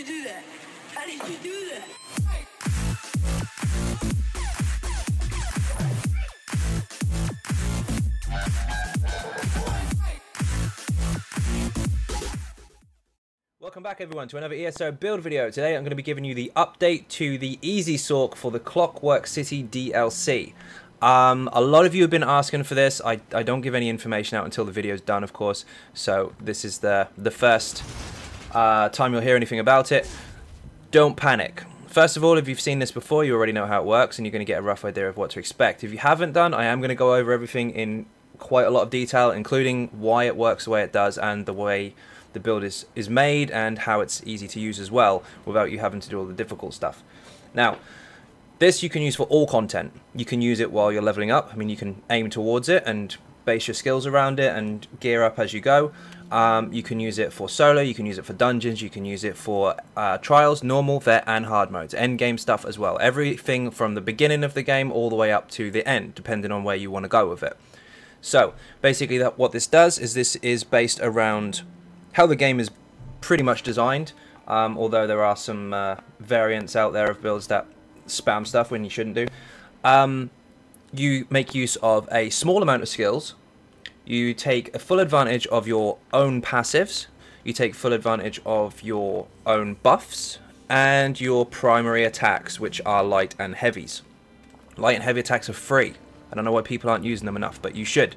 you do that? How did you do that? Welcome back everyone to another ESO build video. Today I'm going to be giving you the update to the Easy Sorc for the Clockwork City DLC. A lot of you have been asking for this. I don't give any information out until the video is done, of course. So this is the first time you'll hear anything about it. Don't panic. First of all, if you've seen this before, you already know how it works and you're going to get a rough idea of what to expect. If you haven't done, I am going to go over everything in quite a lot of detail, including why it works the way it does and the way the build is made and how it's easy to use as well without you having to do all the difficult stuff. Now, this you can use for all content. You can use it while you're leveling up. I mean, you can aim towards it and base your skills around it and gear up as you go. You can use it for solo, you can use it for dungeons, you can use it for trials, normal, vet and hard modes, end game stuff as well. Everything from the beginning of the game all the way up to the end, depending on where you want to go with it. So basically what this does is this is based around how the game is pretty much designed, although there are some variants out there of builds that spam stuff when you shouldn't do. You make use of a small amount of skills, you take a full advantage of your own passives, you take full advantage of your own buffs, and your primary attacks, which are light and heavies. Light and heavy attacks are free. I don't know why people aren't using them enough, but you should.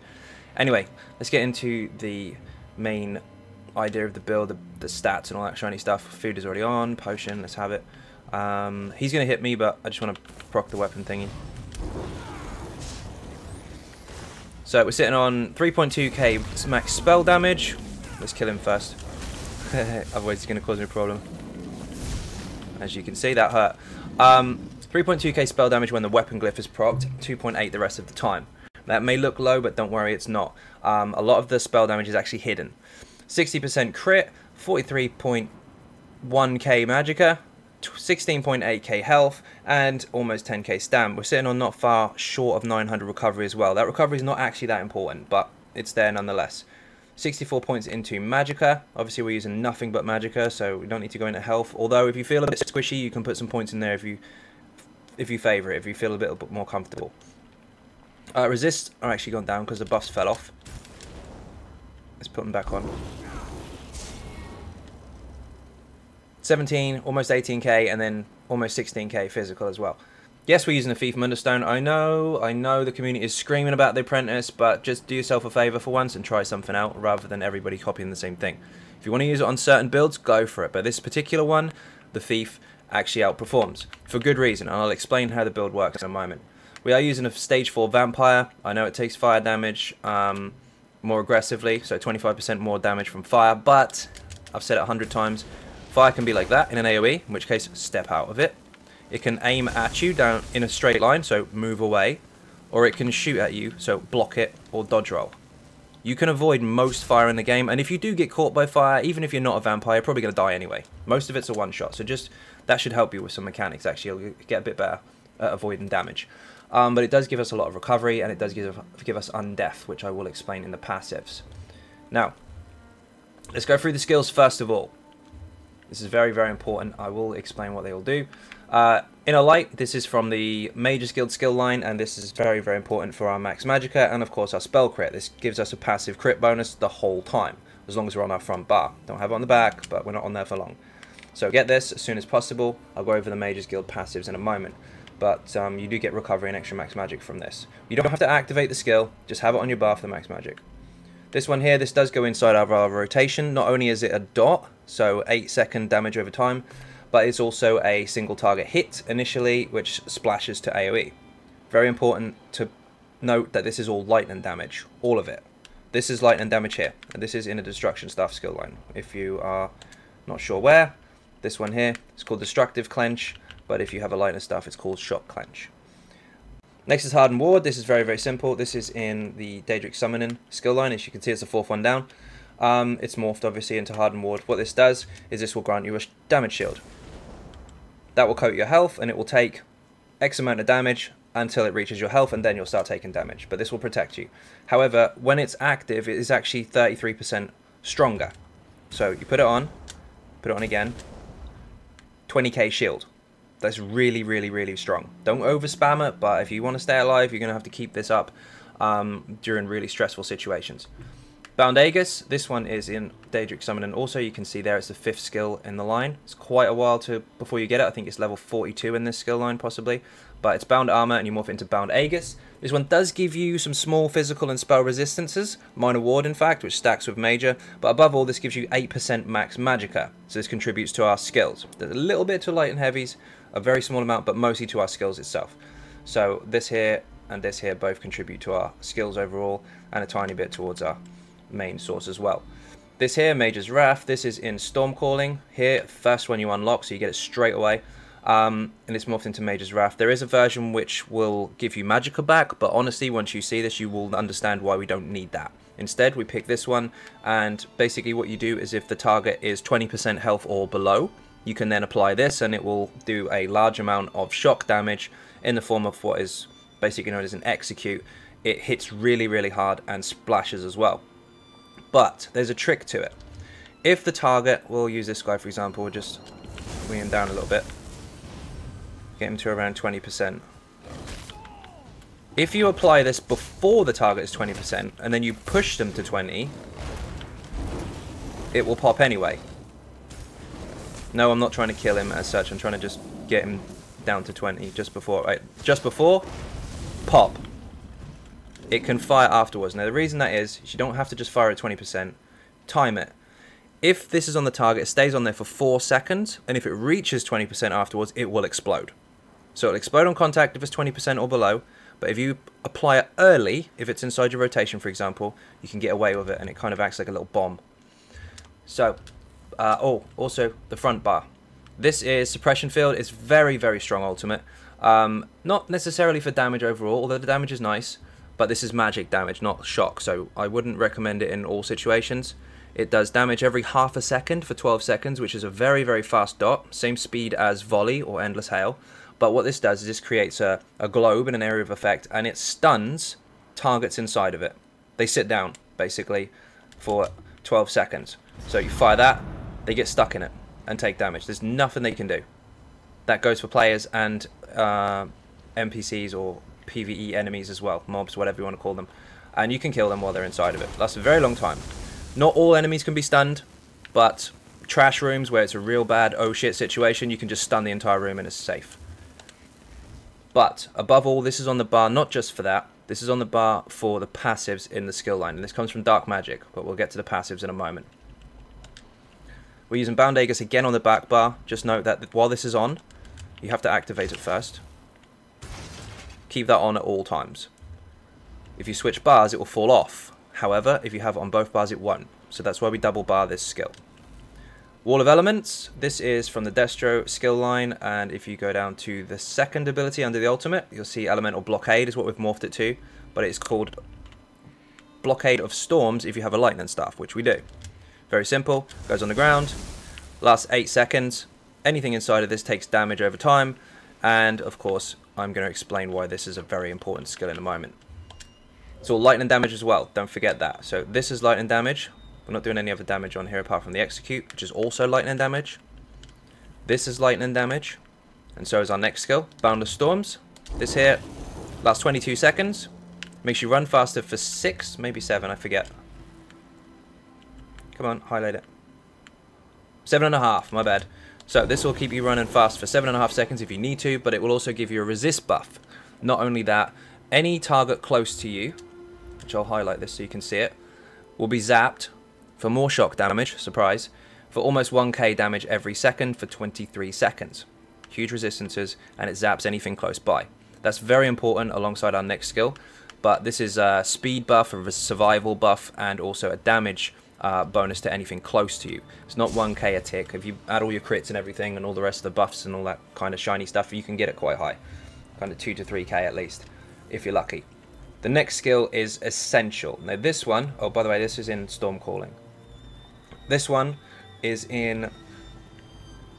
Anyway, let's get into the main idea of the build, the stats and all that shiny stuff. Food is already on, potion, let's have it. He's going to hit me, but I just want to proc the weapon thingy. So we're sitting on 3.2k max spell damage. Let's kill him first. Otherwise he's going to cause me a problem. As you can see, that hurt. 3.2k spell damage when the weapon glyph is procced, 2.8 the rest of the time. That may look low, but don't worry, it's not. A lot of the spell damage is actually hidden. 60% crit, 43.1k magicka, 16.8k health, and almost 10k stam. We're sitting on not far short of 900 recovery as well. That recovery is not actually that important, but it's there nonetheless. 64 points into magicka. Obviously we're using nothing but magicka, so we don't need to go into health. Although if you feel a bit squishy, you can put some points in there if you favour it, if you feel a bit more comfortable. Resists are actually gone down because the buffs fell off. Let's put them back on. 17, almost 18k, and then almost 16k physical as well. Yes, we're using a thief from Understone. I know the community is screaming about the apprentice, but just do yourself a favour for once and try something out rather than everybody copying the same thing. If you want to use it on certain builds, go for it. But this particular one, the thief actually outperforms for good reason, and I'll explain how the build works in a moment. We are using a stage 4 vampire. I know it takes fire damage more aggressively, so 25% more damage from fire, but I've said it 100 times, fire can be like that in an AoE, in which case step out of it. It can aim at you down in a straight line, so move away, or it can shoot at you, so block it or dodge roll. You can avoid most fire in the game, and if you do get caught by fire, even if you're not a vampire, you're probably going to die anyway. Most of it's a one shot, so just that should help you with some mechanics. Actually, you'll get a bit better at avoiding damage. But it does give us a lot of recovery, and it does give us undeath, which I will explain in the passives. Now, let's go through the skills first of all. This is very, very important. I will explain what they all do. Inner Light, this is from the Mage's Guild skill line, and this is very, very important for our max magicka, and of course our spell crit. This gives us a passive crit bonus the whole time, as long as we're on our front bar. Don't have it on the back, but we're not on there for long. So get this as soon as possible. I'll go over the Mage's Guild passives in a moment. But you do get recovery and extra max magic from this. You don't have to activate the skill, just have it on your bar for the max magic. This one here, this does go inside our rotation. Not only is it a dot, so 8-second damage over time, but it's also a single target hit initially, which splashes to AoE. Very important to note that this is all lightning damage, all of it. This is lightning damage here, and this is in a destruction staff skill line. If you are not sure where, this one here, it's called Destructive Clench. But if you have a lightning stuff, it's called Shock Clench. Next is Hardened Ward. This is very, very simple. This is in the Daedric Summoning skill line. As you can see, it's the 4th one down. It's morphed, obviously, into Hardened Ward. What this does is this will grant you a damage shield. That will coat your health, and it will take X amount of damage until it reaches your health, and then you'll start taking damage. But this will protect you. However, when it's active, it is actually 33% stronger. So you put it on again, 20k shield. That's really, really, really strong. Don't over spam it, but if you want to stay alive, you're going to have to keep this up during really stressful situations. Bound Aegis, this one is in Daedric Summon, and also you can see there it's the 5th skill in the line. It's quite a while before you get it. I think it's level 42 in this skill line possibly, but it's Bound Armor and you morph it into Bound Aegis. This one does give you some small physical and spell resistances, Minor Ward in fact, which stacks with Major, but above all this gives you 8% max magicka, so this contributes to our skills. There's a little bit to light and heavies, a very small amount, but mostly to our skills itself. So this here and this here both contribute to our skills overall, and a tiny bit towards our main source as well. This here, Major's Wrath, this is in Storm Calling. Here, first one you unlock, so you get it straight away. And it's morphed into Major's Wrath. There is a version which will give you magicka back, but honestly, once you see this, you will understand why we don't need that. Instead, we pick this one, and basically what you do is if the target is 20% health or below, you can then apply this, and it will do a large amount of shock damage in the form of what is basically known as an execute. It hits really, really hard and splashes as well. But there's a trick to it. If the target, we'll use this guy for example, we'll just bring him down a little bit, get him to around 20%. If you apply this before the target is 20% and then you push them to 20, it will pop anyway. No, I'm not trying to kill him as such, I'm trying to just get him down to 20 just before, right? Just before, pop. It can fire afterwards. Now the reason that is you don't have to just fire at 20%. Time it. If this is on the target, it stays on there for 4 seconds, and if it reaches 20% afterwards, it will explode. So it'll explode on contact if it's 20% or below, but if you apply it early, if it's inside your rotation for example, you can get away with it, and it kind of acts like a little bomb. So, also the front bar. This is Suppression Field. It's very, very strong ultimate. Not necessarily for damage overall, although the damage is nice. But this is magic damage, not shock, so I wouldn't recommend it in all situations. It does damage every half a second for 12 seconds, which is a very, very fast dot. Same speed as Volley or Endless Hail. But what this does is this creates a globe in an area of effect, and it stuns targets inside of it. They sit down, basically, for 12 seconds. So you fire that, they get stuck in it and take damage. There's nothing they can do. That goes for players and NPCs or PVE enemies as well, mobs, whatever you want to call them, and you can kill them while they're inside of it. Lasts a very long time. Not all enemies can be stunned, but trash rooms where it's a real bad oh shit situation, you can just stun the entire room and it's safe. But above all, this is on the bar not just for that, this is on the bar for the passives in the skill line, and this comes from Dark Magic, but we'll get to the passives in a moment. We're using Bound Aegis again on the back bar. Just note that while this is on, you have to activate it first. Keep that on at all times. If you switch bars, it will fall off. However, if you have it on both bars, it won't. So that's why we double bar this skill. Wall of Elements. This is from the Destro skill line, and if you go down to the second ability under the ultimate, you'll see Elemental Blockade is what we've morphed it to, but it's called Blockade of Storms if you have a Lightning Staff, which we do. Very simple. Goes on the ground. Lasts 8 seconds. Anything inside of this takes damage over time, and of course, I'm going to explain why this is a very important skill in a moment. It's all lightning damage as well, don't forget that. So this is lightning damage. We're not doing any other damage on here apart from the execute, which is also lightning damage. This is lightning damage, and so is our next skill, Boundless Storms. This here lasts 22 seconds, makes you run faster for 6, maybe 7, I forget. Come on, highlight it. 7.5, my bad. So this will keep you running fast for 7.5 seconds if you need to, but it will also give you a resist buff. Not only that, any target close to you, which I'll highlight this so you can see it, will be zapped for more shock damage, surprise, for almost 1k damage every second for 23 seconds. Huge resistances, and it zaps anything close by. That's very important alongside our next skill, but this is a speed buff, a survival buff, and also a damage bonus to anything close to you. It's not 1k a tick. If you add all your crits and everything and all the rest of the buffs and all that kind of shiny stuff, you can get it quite high. Kind of 2 to 3k at least, if you're lucky. The next skill is Essential. Now this one, oh by the way, this is in Storm Calling. This one is in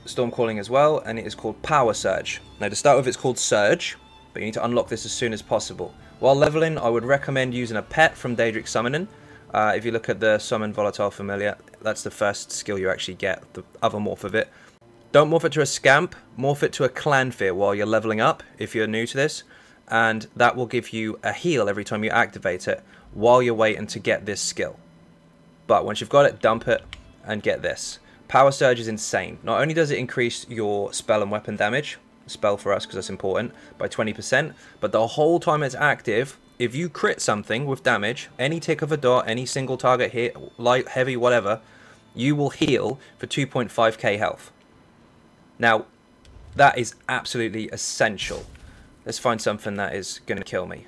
Storm Calling as well, and it is called Power Surge. Now to start with, it's called Surge, but you need to unlock this as soon as possible. While leveling, I would recommend using a pet from Daedric Summoning. If you look at the Summon Volatile Familiar, that's the first skill you actually get, the other morph of it. Don't morph it to a scamp, morph it to a clanfear while you're leveling up, if you're new to this, and that will give you a heal every time you activate it, while you're waiting to get this skill. But once you've got it, dump it, and get this. Power Surge is insane. Not only does it increase your spell and weapon damage, spell for us because that's important, by 20%, but the whole time it's active, if you crit something with damage, any tick of a dot, any single target hit, light, heavy, whatever, you will heal for 2.5k health. Now, that is absolutely essential. Let's find something that is going to kill me.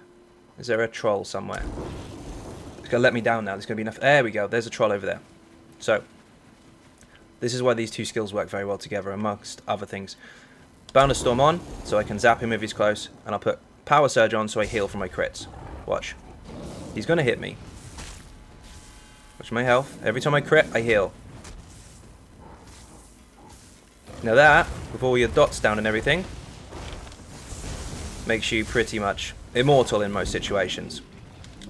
Is there a troll somewhere? It's going to let me down now. There's going to be enough. There we go. There's a troll over there. So, this is why these two skills work very well together, amongst other things. Boundless Storm on, so I can zap him if he's close. And I'll put Power Surge on, so I heal from my crits. Watch. He's going to hit me. Watch my health. Every time I crit, I heal. Now that, with all your dots down and everything, makes you pretty much immortal in most situations.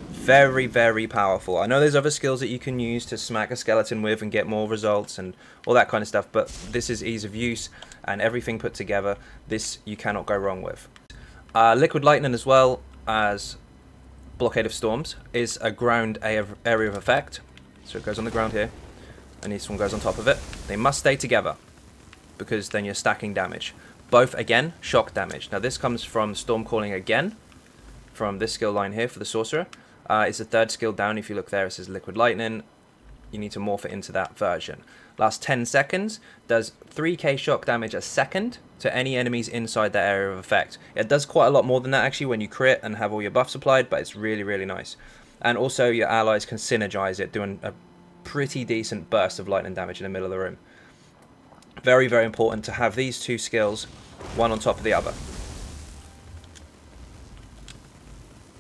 Very, very powerful. I know there's other skills that you can use to smack a skeleton with and get more results and all that kind of stuff, but this is ease of use and everything put together. This you cannot go wrong with. Liquid Lightning, as well as Blockade of Storms, is a ground area of effect. So it goes on the ground here, and this one goes on top of it. They must stay together, because then you're stacking damage. Both, again, shock damage. Now this comes from Storm Calling again, from this skill line here for the Sorcerer. It's the third skill down. If you look there, it says Liquid Lightning. You need to morph it into that version. Last 10 seconds, does 3k shock damage a second to any enemies inside that area of effect. It does quite a lot more than that actually when you crit and have all your buffs applied, but it's really, really nice. And also your allies can synergize it, doing a pretty decent burst of lightning damage in the middle of the room. Very, very important to have these two skills, one on top of the other.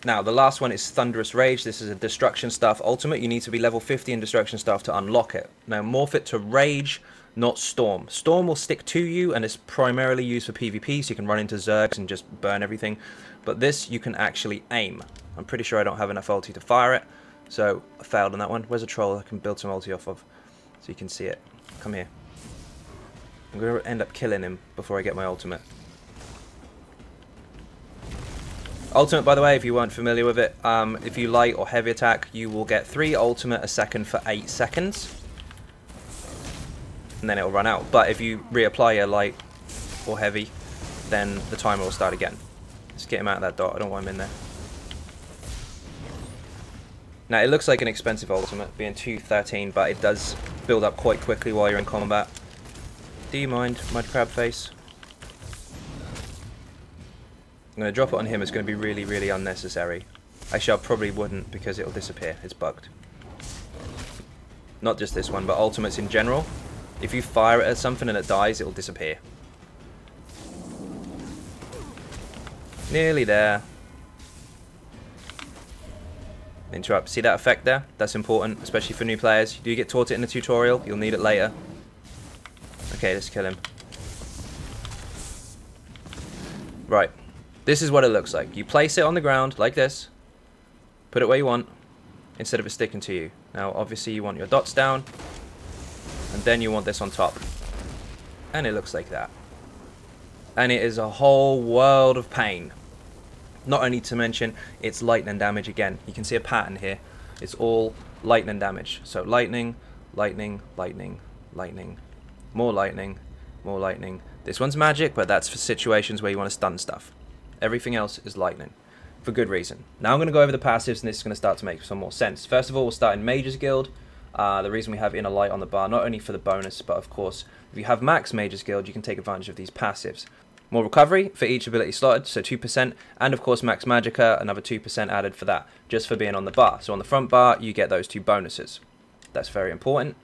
Now, the last one is Thunderous Rage. This is a Destruction Staff ultimate. You need to be level 50 in Destruction Staff to unlock it. Now, morph it to Rage, not Storm. Storm will stick to you, and it's primarily used for PvP, so you can run into Zergs and just burn everything. But this, you can actually aim. I'm pretty sure I don't have enough ulti to fire it, so I failed on that one. Where's a troll I can build some ulti off of, so you can see it? Come here. I'm going to end up killing him before I get my ultimate. Ultimate, by the way, if you weren't familiar with it, if you light or heavy attack, you will get 3 ultimate a second for 8 seconds. And then it will run out. But if you reapply your light or heavy, then the timer will start again. Let's get him out of that dot. I don't want him in there. Now, it looks like an expensive ultimate, being 213, but it does build up quite quickly while you're in combat. Do you mind, my crab face? I'm going to drop it on him. It's going to be really, really unnecessary. Actually, I probably wouldn't because it'll disappear. It's bugged. Not just this one, but ultimates in general. If you fire it at something and it dies, it'll disappear. Nearly there. Interrupt. See that effect there? That's important, especially for new players. You do get taught it in the tutorial. You'll need it later. Okay, let's kill him. Right. This is what it looks like. You place it on the ground like this. Put it where you want, instead of it sticking to you. Now, obviously, you want your dots down. And then you want this on top. And it looks like that. And it is a whole world of pain. Not only to mention, it's lightning damage again. You can see a pattern here. It's all lightning damage. So lightning, lightning, lightning, lightning. More lightning, more lightning. This one's magic, but that's for situations where you want to stun stuff. Everything else is lightning, for good reason. Now I'm going to go over the passives, and this is going to start to make some more sense. First of all, we'll start in Mage's Guild. The reason we have Inner Light on the bar, not only for the bonus, but of course, if you have Max Mage's Guild, you can take advantage of these passives. More recovery for each ability slotted, so 2%, and of course Max Magicka, another 2% added for that, just for being on the bar. So on the front bar, you get those 2 bonuses. That's very important.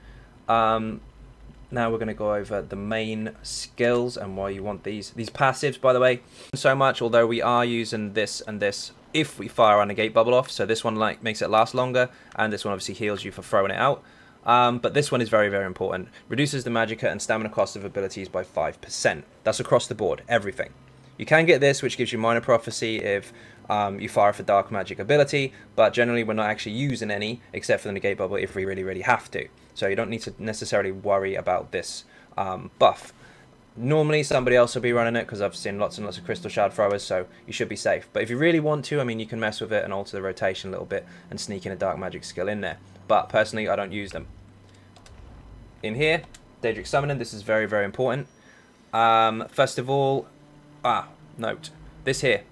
Now we're going to go over the main skills and why you want these passives, by the way. So much, although we are using this and this if we fire our negate bubble off. So this one makes it last longer, and this one obviously heals you for throwing it out. But this one is very, very important. Reduces the magicka and stamina cost of abilities by 5%. That's across the board, everything. You can get this, which gives you minor prophecy if you fire for dark magic ability, but generally we're not actually using any except for the negate bubble if we really, really have to. So you don't need to necessarily worry about this buff. Normally somebody else will be running it because I've seen lots and lots of crystal shard throwers, so you should be safe. But if you really want to, I mean, you can mess with it and alter the rotation a little bit and sneak in a dark magic skill in there. But personally, I don't use them. In here, Daedric Summoning, this is very, very important. First of all, note, this here,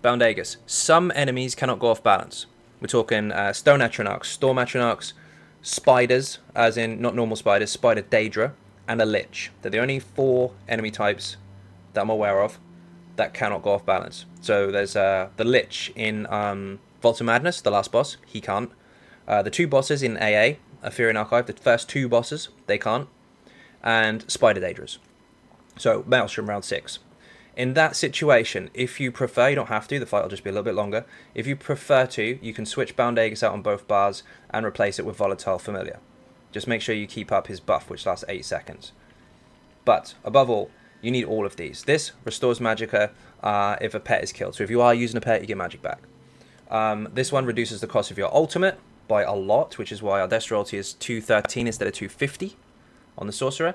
Bound Aegis. Some enemies cannot go off balance. We're talking Stone Atronachs, Storm Atronachs, Spiders, as in not normal spiders, Spider Daedra, and a Lich. They're the only 4 enemy types that I'm aware of that cannot go off balance. So there's the Lich in Vault of Madness, the last boss, he can't. The 2 bosses in AA, Aetherian Archive, the first 2 bosses, they can't. And Spider Daedras. So Maelstrom round 6. In that situation, if you prefer, you don't have to, the fight will just be a little bit longer. If you prefer to, you can switch Bound Aegis out on both bars and replace it with Volatile Familiar. Just make sure you keep up his buff, which lasts 8 seconds. But, above all, you need all of these. This restores magicka if a pet is killed. So if you are using a pet, you get magic back. This one reduces the cost of your ultimate by a lot, which is why our Destro ulti is 213 instead of 250 on the sorcerer.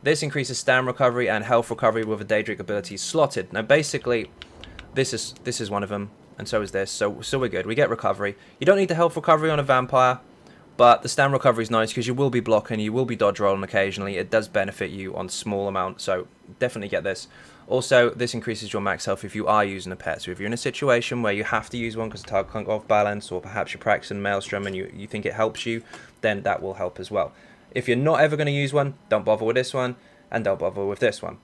This increases stam recovery and health recovery with a Daedric ability slotted. Now basically, this is one of them, and so is this, so we're good. We get recovery. You don't need the health recovery on a vampire, but the stam recovery is nice because you will be blocking, you will be dodge rolling occasionally. It does benefit you on small amount, so definitely get this. Also, this increases your max health if you are using a pet. So if you're in a situation where you have to use one because the target can't go off balance, or perhaps you're practicing Maelstrom and you think it helps you, then that will help as well. If you're not ever going to use one, don't bother with this one, and don't bother with this one.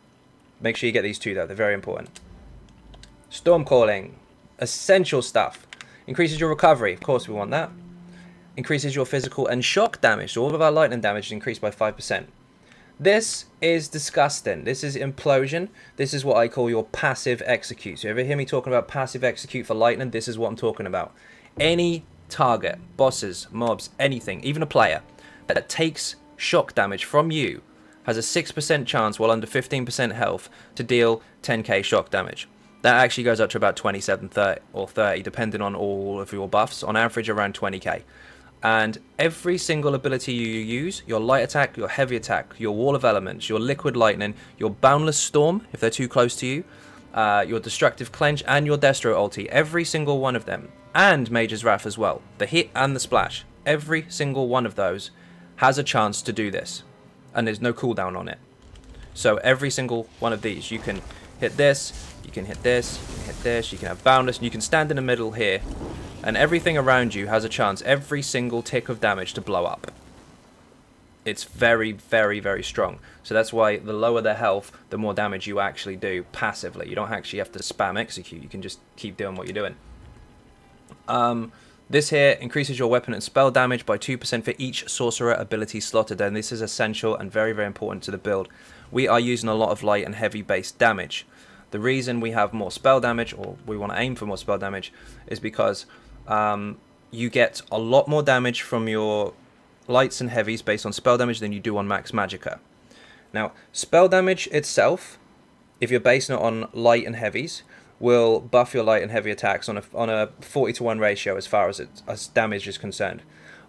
Make sure you get these 2 though, they're very important. Storm Calling, essential stuff. Increases your recovery, of course we want that. Increases your physical and shock damage, so all of our lightning damage is increased by 5%. This is disgusting. This is implosion. This is what I call your passive execute. So if you ever hear me talking about passive execute for lightning, this is what I'm talking about. Any target, bosses, mobs, anything, even a player, that takes shock damage from you has a 6% chance while under 15% health to deal 10k shock damage. That actually goes up to about 27, 30, or 30, depending on all of your buffs. On average, around 20k. And every single ability you use, your light attack, your heavy attack, your wall of elements, your liquid lightning, your boundless storm, if they're too close to you, your destructive clench, and your destro ulti, every single one of them, and Mage's Wrath as well, the hit and the splash, every single one of those has a chance to do this, and there's no cooldown on it. So every single one of these, you can hit this, you can hit this, you can hit this, you can have boundless, and you can stand in the middle here, and everything around you has a chance, every single tick of damage, to blow up. It's very, very, very strong. So that's why the lower the health, the more damage you actually do passively. You don't actually have to spam execute, you can just keep doing what you're doing. This here increases your weapon and spell damage by 2% for each sorcerer ability slotted, and this is essential and very, very important to the build. We are using a lot of light and heavy based damage. The reason we have more spell damage, or we want to aim for more spell damage, is because you get a lot more damage from your lights and heavies based on spell damage than you do on max magicka. Now, spell damage itself, if you're basing it on light and heavies, will buff your light and heavy attacks on a 40-to-1 ratio as far as damage is concerned.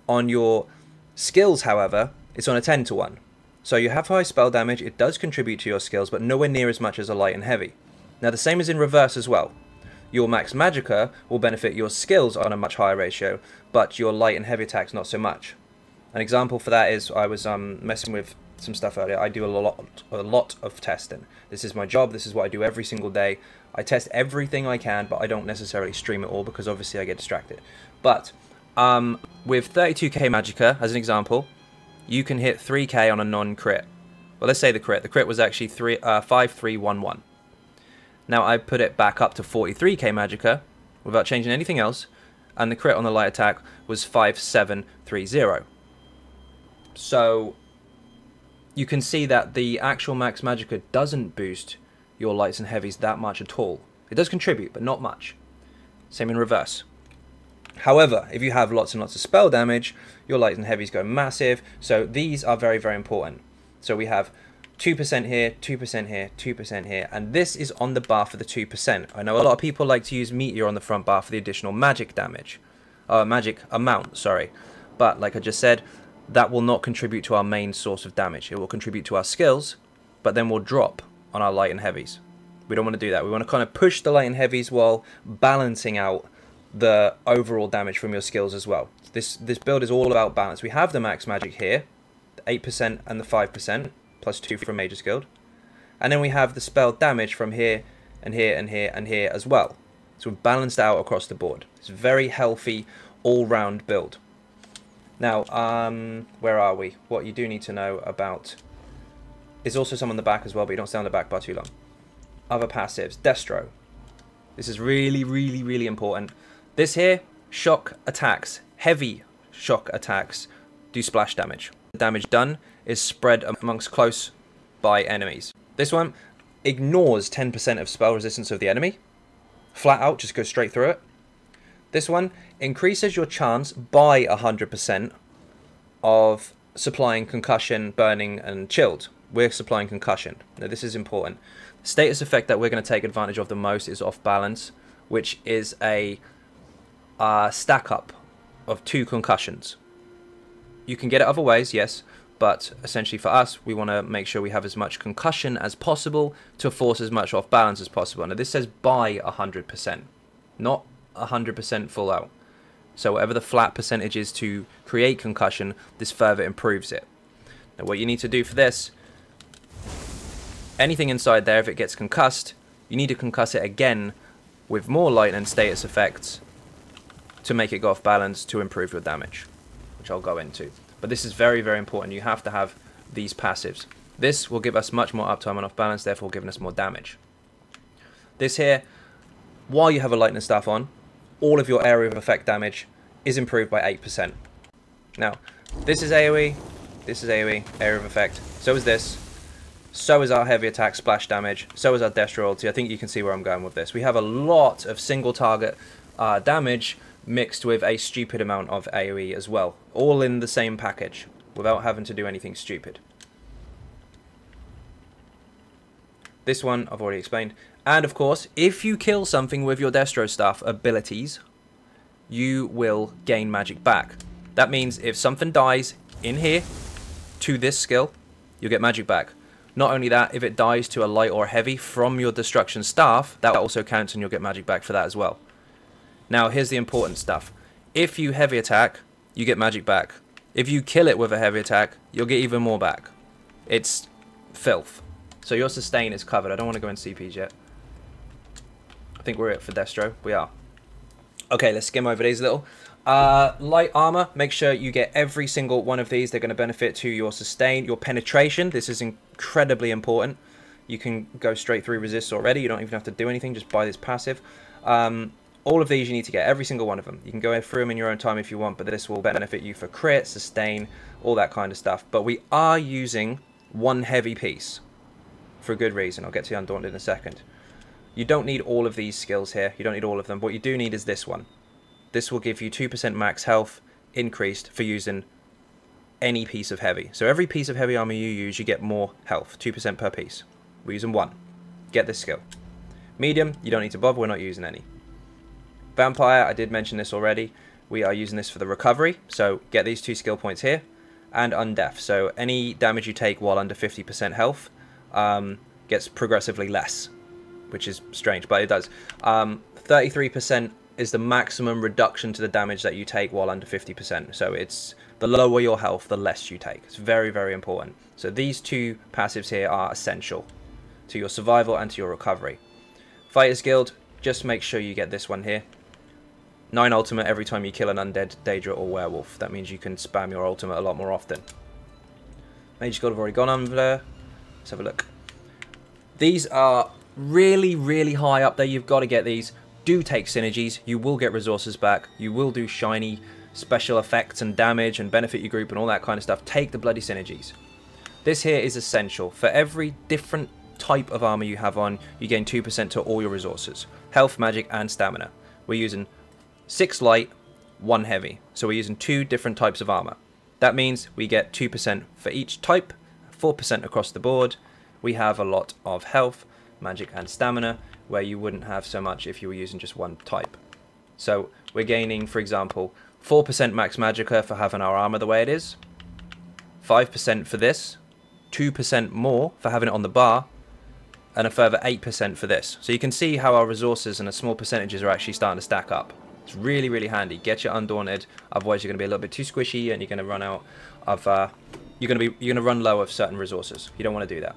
On your skills, however, it's on a 10-to-1. So you have high spell damage, it does contribute to your skills, but nowhere near as much as a light and heavy. Now the same is in reverse as well. Your max magicka will benefit your skills on a much higher ratio, but your light and heavy attacks not so much. An example for that is I was messing with some stuff earlier. I do a lot of testing. This is my job, this is what I do every single day. I test everything I can, but I don't necessarily stream it all because obviously I get distracted. But with 32k magicka, as an example, you can hit 3k on a non-crit. Well, let's say the crit. The crit was actually 5311. Now I put it back up to 43k magicka without changing anything else, and the crit on the light attack was 5730. So you can see that the actual max magicka doesn't boost your lights and heavies that much at all. It does contribute, but not much. Same in reverse. However, if you have lots and lots of spell damage, your lights and heavies go massive, so these are very, very important. So we have 2% here, 2% here, 2% here, and this is on the bar for the 2%. I know a lot of people like to use Meteor on the front bar for the additional magic damage. Magic amount, sorry. But, like I just said, that will not contribute to our main source of damage. It will contribute to our skills, but then will drop on our light and heavies. We don't want to do that. We want to kind of push the light and heavies while balancing out the overall damage from your skills as well. This build is all about balance. We have the max magic here, the 8% and the 5%, plus 2 from Major Skilled. And then we have the spell damage from here, and here, and here, and here as well. So we've balanced out across the board. It's a very healthy, all-round build. Now, where are we? What you do need to know about... There's also some on the back as well, but you don't stay on the back bar too long. Other passives. Destro. This is really, really, really important. This here, shock attacks, heavy shock attacks, do splash damage. The damage done is spread amongst close by enemies. This one ignores 10% of spell resistance of the enemy. Flat out, just go straight through it. This one increases your chance by 100% of supplying concussion, burning, and chilled. We're supplying concussion. Now this is important. The status effect that we're going to take advantage of the most is off balance, which is a stack up of 2 concussions. You can get it other ways, yes, but essentially for us, we want to make sure we have as much concussion as possible to force as much off balance as possible. Now this says by 100%, not 100% full out. So whatever the flat percentage is to create concussion, this further improves it. Now what you need to do for this, anything inside there, if it gets concussed, you need to concuss it again with more light and status effects to make it go off balance to improve your damage, which I'll go into. But this is very, very important. You have to have these passives. This will give us much more uptime and off balance, therefore giving us more damage. This here, while you have a lightning staff on, all of your area of effect damage is improved by 8%. Now, this is AoE, area of effect. So is this. So is our heavy attack splash damage. So is our death royalty. I think you can see where I'm going with this. We have a lot of single target damage mixed with a stupid amount of AoE as well, all in the same package without having to do anything stupid. This one I've already explained. And of course, if you kill something with your Destro Staff abilities, you will gain magic back. That means if something dies in here to this skill, you'll get magic back. Not only that, if it dies to a light or heavy from your destruction staff, that also counts and you'll get magic back for that as well. Now, here's the important stuff. If you heavy attack, you get magic back. If you kill it with a heavy attack, you'll get even more back. It's filth. So your sustain is covered. I don't want to go in CPs yet. I think we're it for Destro. We are. Okay, let's skim over these a little. Light armor, make sure you get every single one of these. They're going to benefit to your sustain, your penetration. This is incredibly important. You can go straight through resist already. You don't even have to do anything. Just buy this passive. All of these you need to get, every single one of them. You can go through them in your own time if you want, but this will benefit you for crit, sustain, all that kind of stuff. But we are using one heavy piece for a good reason. I'll get to the Undaunted in a second. You don't need all of these skills here. You don't need all of them. What you do need is this one. This will give you 2% max health increased for using any piece of heavy. So every piece of heavy armor you use, you get more health, 2% per piece. We're using one. Get this skill. Medium, you don't need to bother. We're not using any. Vampire, I did mention this already. We are using this for the recovery. So get these 2 skill points here. And Undeath. So any damage you take while under 50% health gets progressively less, which is strange, but it does. 33% is the maximum reduction to the damage that you take while under 50%. So it's the lower your health, the less you take. It's very, very important. So these 2 passives here are essential to your survival and to your recovery. Fighters Guild, just make sure you get this one here. 9 ultimate every time you kill an undead, Daedra, or werewolf. That means you can spam your ultimate a lot more often. Mage Guild have already gone on there. Let's have a look. These are really, really high up there. You've got to get these. Do take synergies. You will get resources back. You will do shiny special effects and damage and benefit your group and all that kind of stuff. Take the bloody synergies. This here is essential. For every different type of armor you have on, you gain 2% to all your resources. Health, magic, and stamina. We're using 6 light, 1 heavy. So we're using 2 different types of armor. That means we get 2% for each type, 4% across the board. We have a lot of health, magic, and stamina, where you wouldn't have so much if you were using just one type. So we're gaining, for example, 4% max magicka for having our armor the way it is, 5% for this, 2% more for having it on the bar, and a further 8% for this. So you can see how our resources and the small percentages are actually starting to stack up. It's really, really handy. Get you undaunted, otherwise you're going to be a little bit too squishy and you're going to run out of you're going to run low of certain resources. You don't want to do that.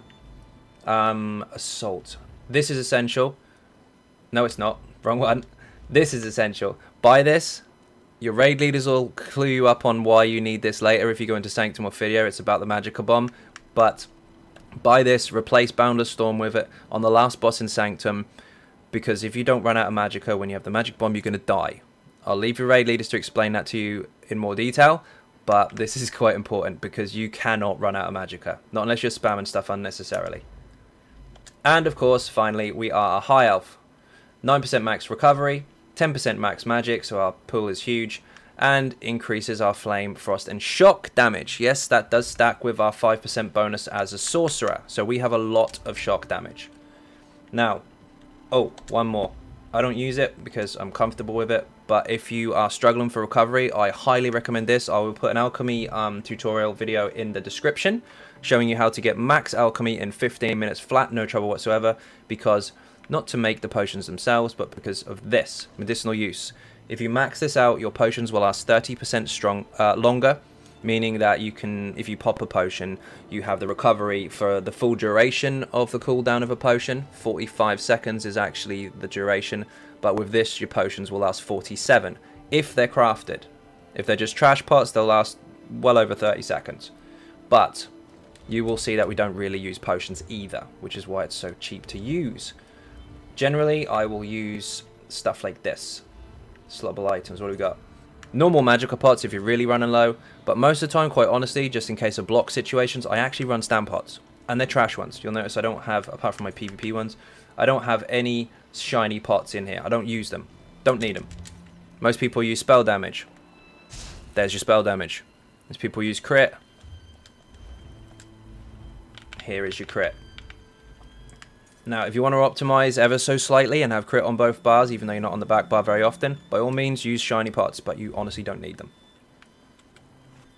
Assault. This is essential. No, it's not. Wrong one. This is essential. Buy this. Your raid leaders will clue you up on why you need this later if you go into Sanctum or Video. It's about the magicka bomb. But buy this, replace Boundless Storm with it on the last boss in Sanctum, because if you don't run out of magicka when you have the magic bomb, you're going to die. I'll leave your raid leaders to explain that to you in more detail, but this is quite important because you cannot run out of magicka, not unless you're spamming stuff unnecessarily. And of course, finally, we are a high elf. 9% max recovery, 10% max magic, so our pool is huge, and increases our flame, frost, and shock damage. Yes, that does stack with our 5% bonus as a sorcerer, so we have a lot of shock damage. Now, oh, one more. I don't use it because I'm comfortable with it, but if you are struggling for recovery, I highly recommend this. I will put an alchemy tutorial video in the description showing you how to get max alchemy in 15 minutes flat, no trouble whatsoever, because not to make the potions themselves, but because of this medicinal use. If you max this out, your potions will last 30% longer, meaning that you can, if you pop a potion, you have the recovery for the full duration of the cooldown of a potion. 45 seconds is actually the duration, but with this, your potions will last 47 if they're crafted. If they're just trash pots, they'll last well over 30 seconds. But you will see that we don't really use potions either, which is why it's so cheap to use. Generally, I will use stuff like this. Slottable items, what do we got? Normal magicka pots if you're really running low, but most of the time, quite honestly, just in case of block situations, I actually run stand pots, and they're trash ones. You'll notice I don't have, apart from my PvP ones, I don't have any shiny pots in here. I don't use them. Don't need them. Most people use spell damage. There's your spell damage. Most people use crit. Here is your crit. Now, if you want to optimize ever so slightly and have crit on both bars, even though you're not on the back bar very often, by all means use shiny pots, but you honestly don't need them.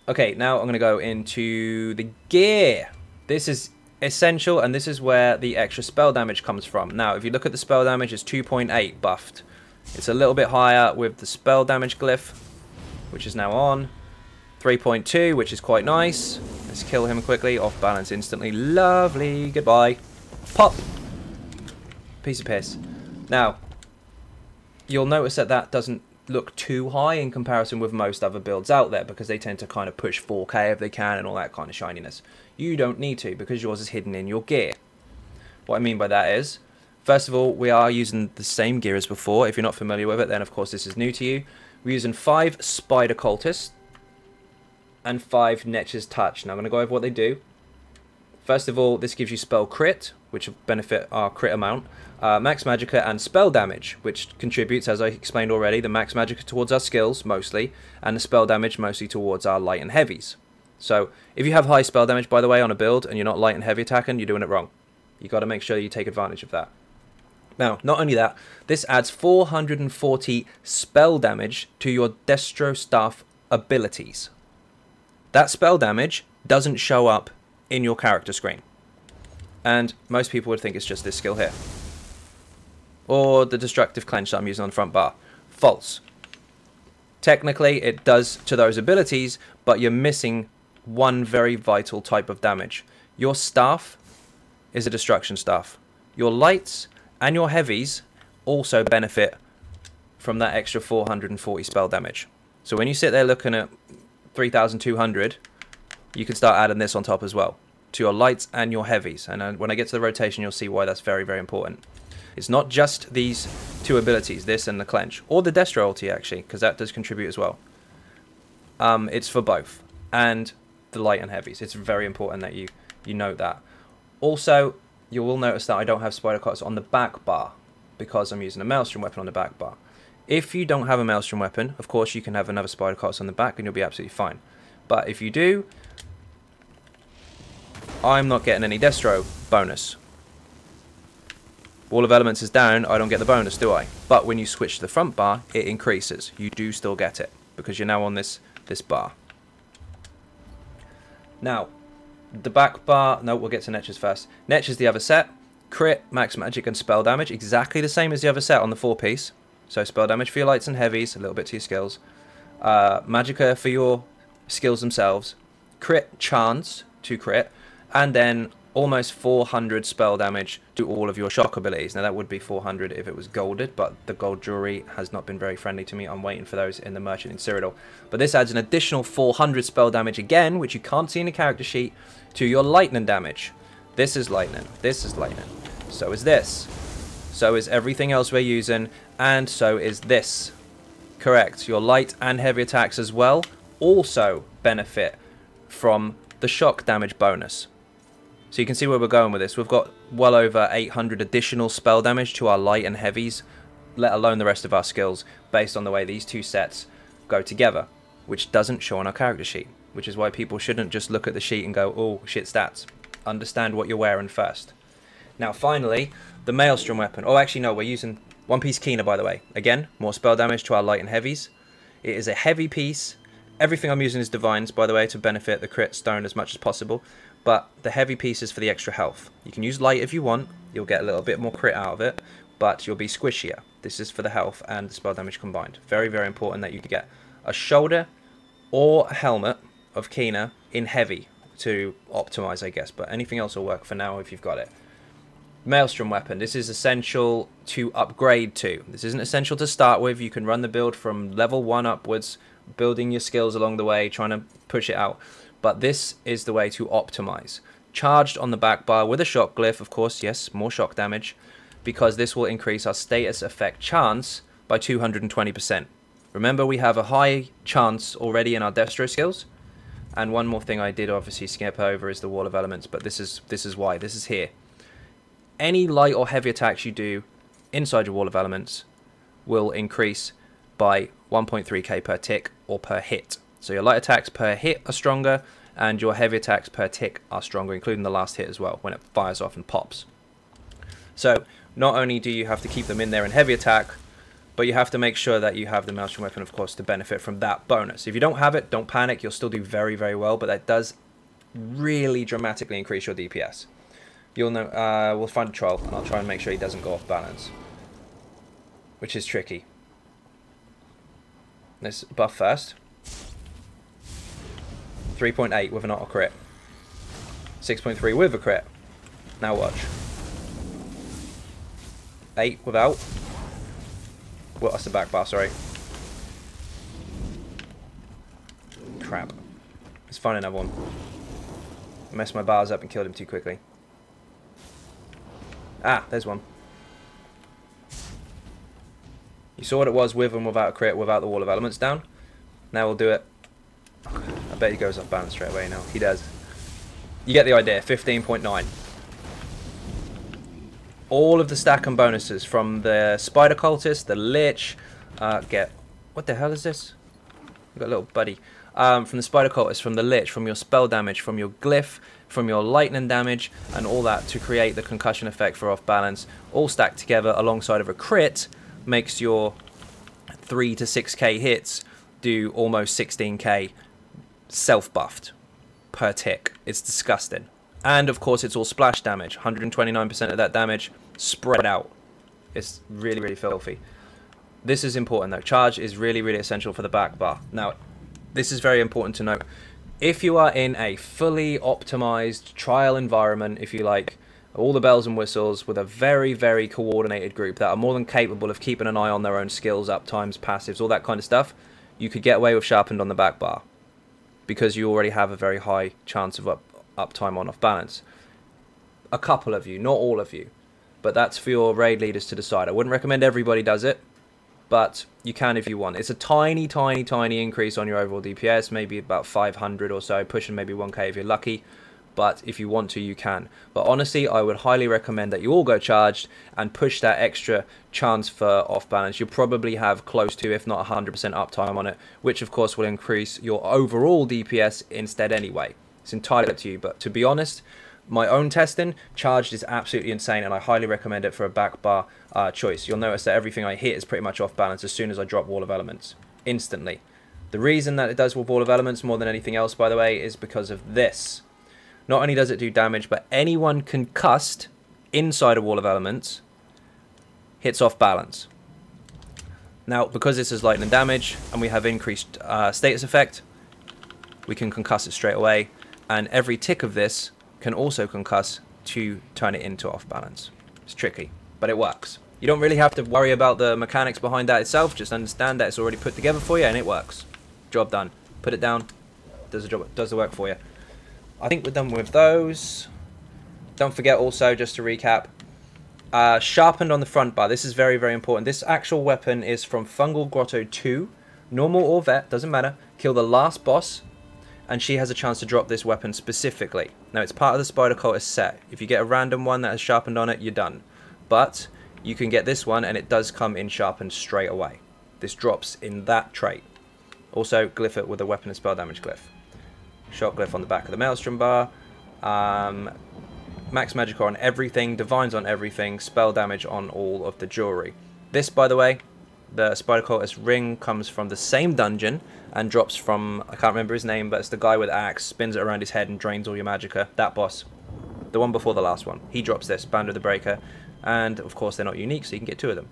Okay, now I'm going to go into the gear. This is essential, and this is where the extra spell damage comes from. Now, if you look at the spell damage, it's 2.8 buffed. It's a little bit higher with the spell damage glyph, which is now on. 3.2, which is quite nice. Let's kill him quickly. Off balance instantly. Lovely. Goodbye. Pop. Piece of piss. Now, you'll notice that that doesn't look too high in comparison with most other builds out there, because they tend to kind of push 4K if they can and all that kind of shininess. You don't need to, because yours is hidden in your gear. What I mean by that is, first of all, we are using the same gear as before. If you're not familiar with it, then of course this is new to you. We're using 5 Spider Cultists and 5 Netch's Touch. Now I'm going to go over what they do. First of all, this gives you spell crit, which will benefit our crit amount, max magicka and spell damage, which contributes, as I explained already, the max magicka towards our skills mostly, and the spell damage mostly towards our light and heavies. So if you have high spell damage, by the way, on a build and you're not light and heavy attacking, you're doing it wrong. You got to make sure you take advantage of that. Now, not only that, this adds 440 spell damage to your Destro Staff abilities. That spell damage doesn't show up in your character screen, and most people would think it's just this skill here, or the destructive clench that I'm using on the front bar. False. Technically it does to those abilities, but you're missing one very vital type of damage. Your staff is a destruction staff. Your lights and your heavies also benefit from that extra 440 spell damage. So when you sit there looking at 3,200, you can start adding this on top as well to your lights and your heavies. And when I get to the rotation, you'll see why that's very, very important. It's not just these two abilities, this and the clench, or the Destro ulti actually, because that does contribute as well. It's for both, and the light and heavies. It's very important that you note that. Also, you will notice that I don't have spider cuts on the back bar because I'm using a maelstrom weapon on the back bar. If you don't have a maelstrom weapon, of course you can have another spider cuts on the back and you'll be absolutely fine. But if you do, I'm not getting any Destro bonus. Wall of Elements is down, I don't get the bonus, do I? But when you switch to the front bar, it increases. You do still get it, because you're now on this bar. Now, the back bar, no, we'll get to Netch's first. Netch is the other set. crit, max magic, and spell damage. Exactly the same as the other set on the 4-piece. So spell damage for your lights and heavies, a little bit to your skills. Magicka for your skills themselves. Crit chance to crit. And then almost 400 spell damage to all of your shock abilities. Now that would be 400 if it was golded, but the gold jewelry has not been very friendly to me. I'm waiting for those in the merchant in Cyrodiil. But this adds an additional 400 spell damage again, which you can't see in the character sheet, to your lightning damage. This is lightning. This is lightning. So is this. So is everything else we're using, and so is this. Correct. Your light and heavy attacks as well also benefit from the shock damage bonus. So you can see where we're going with this. We've got well over 800 additional spell damage to our light and heavies, let alone the rest of our skills, based on the way these two sets go together, which doesn't show on our character sheet, which is why people shouldn't just look at the sheet and go, oh, shit stats. Understand what you're wearing first. Now, finally, the Maelstrom weapon. Oh, actually, no, we're using one-piece Keener, by the way. Again, more spell damage to our light and heavies. It is a heavy piece. Everything I'm using is Divines, by the way, to benefit the crit stone as much as possible. But the heavy piece is for the extra health. You can use light if you want. You'll get a little bit more crit out of it, but you'll be squishier. This is for the health and the spell damage combined. Very, very important that you get a shoulder or a helmet of Keener in heavy to optimize, I guess. But anything else will work for now if you've got it. Maelstrom weapon. This is essential to upgrade to. This isn't essential to start with. You can run the build from level 1 upwards, building your skills along the way, trying to push it out. But this is the way to optimize. Charged on the back bar with a shock glyph, of course, yes, more shock damage, because this will increase our status effect chance by 220%. Remember, we have a high chance already in our Destro skills. And one more thing I did obviously skip over is the Wall of Elements, but this is why. This is here. Any light or heavy attacks you do inside your Wall of Elements will increase by 1.3k per tick or per hit. So your light attacks per hit are stronger, and your heavy attacks per tick are stronger, including the last hit as well, when it fires off and pops. So not only do you have to keep them in there in heavy attack, but you have to make sure that you have the Maelstrom weapon, of course, to benefit from that bonus. If you don't have it, don't panic. You'll still do very, very well, but that does really dramatically increase your DPS. You'll know. We'll find a troll, and I'll try and make sure he doesn't go off balance, which is tricky. Let's buff first. 3.8 with an auto crit. 6.3 with a crit. Now watch. 8 without. Well, that's the back bar, sorry. Crap. Let's find another one. I messed my bars up and killed him too quickly. Ah, there's one. You saw what it was with and without a crit, without the Wall of Elements down. Now we'll do it. I bet he goes off balance straight away now. He does. You get the idea. 15.9. All of the stack and bonuses from the Spider Cultist, the Lich, what the hell is this? I've got a little buddy. From the Spider Cultist, from the Lich, from your spell damage, from your glyph, from your lightning damage, and all that to create the concussion effect for off balance, all stacked together alongside of a crit, makes your 3 to 6k hits do almost 16k self-buffed per tick. It's disgusting. And of course it's all splash damage. 129% of that damage spread out. It's really, really filthy. This is important though. Charge is really, really essential for the back bar. Now, this is very important to note. If you are in a fully optimized trial environment, if you like, all the bells and whistles, with a very, very coordinated group that are more than capable of keeping an eye on their own skills, uptimes, passives, all that kind of stuff, you could get away with sharpened on the back bar, because you already have a very high chance of uptime on off balance. A couple of you, not all of you, but that's for your raid leaders to decide. I wouldn't recommend everybody does it, but you can if you want. It's a tiny, tiny, tiny increase on your overall DPS, maybe about 500 or so, pushing maybe 1k if you're lucky. But if you want to, you can. But honestly, I would highly recommend that you all go charged and push that extra chance for off balance. You'll probably have close to, if not 100% uptime on it, which of course will increase your overall DPS instead anyway. It's entirely up to you. But to be honest, my own testing, charged is absolutely insane, and I highly recommend it for a back bar choice. You'll notice that everything I hit is pretty much off balance as soon as I drop Wall of Elements. Instantly. The reason that it does with Wall of Elements more than anything else, by the way, is because of this. Not only does it do damage, but anyone concussed inside a wall of elements hits off balance. Now, because this is lightning damage and we have increased status effect, we can concuss it straight away, and every tick of this can also concuss to turn it into off balance. It's tricky, but it works. You don't really have to worry about the mechanics behind that itself, just understand that it's already put together for you and it works. Job done. Put it down, does the job, does the work for you. I think we're done with those. Don't forget also, just to recap, sharpened on the front bar. This is very, very important. This actual weapon is from Fungal Grotto 2. Normal or vet, doesn't matter. Kill the last boss, and she has a chance to drop this weapon specifically. Now, it's part of the Spider Cultist set. If you get a random one that has sharpened on it, you're done. But you can get this one, and it does come in sharpened straight away. This drops in that trait. Also, glyph it with a weapon and spell damage glyph. Shot glyph on the back of the Maelstrom bar. Max magicka on everything, divines on everything, spell damage on all of the jewelry. This, by the way, the Spider Cultist ring comes from the same dungeon and drops from, I can't remember his name, but it's the guy with the axe, spins it around his head and drains all your magicka. That boss. The one before the last one. He drops this, Band of the Breaker, and of course they're not unique, so you can get 2 of them.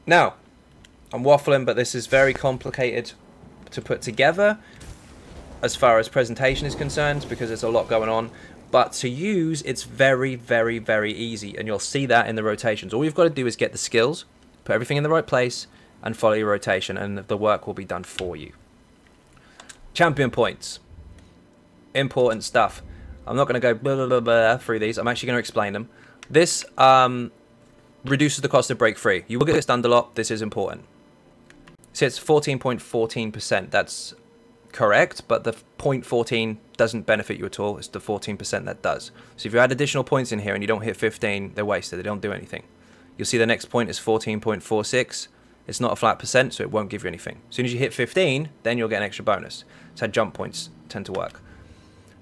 Now, I'm waffling, but this is very complicated to put together as far as presentation is concerned, because there's a lot going on. But to use, it's very, very, very easy, and you'll see that in the rotations. All you've got to do is get the skills, put everything in the right place, and follow your rotation, and the work will be done for you. Champion points. Important stuff. I'm not going to go blah, blah, blah, blah through these. I'm actually going to explain them. This reduces the cost of break free. You will get this stunned a lot. This is important. So it's 14.14%. That's correct, but the 0.14 doesn't benefit you at all. It's the 14% that does. So if you add additional points in here and you don't hit 15, they're wasted. They don't do anything. You'll see the next point is 14.46. It's not a flat percent, so it won't give you anything. As soon as you hit 15, then you'll get an extra bonus. It's how jump points tend to work.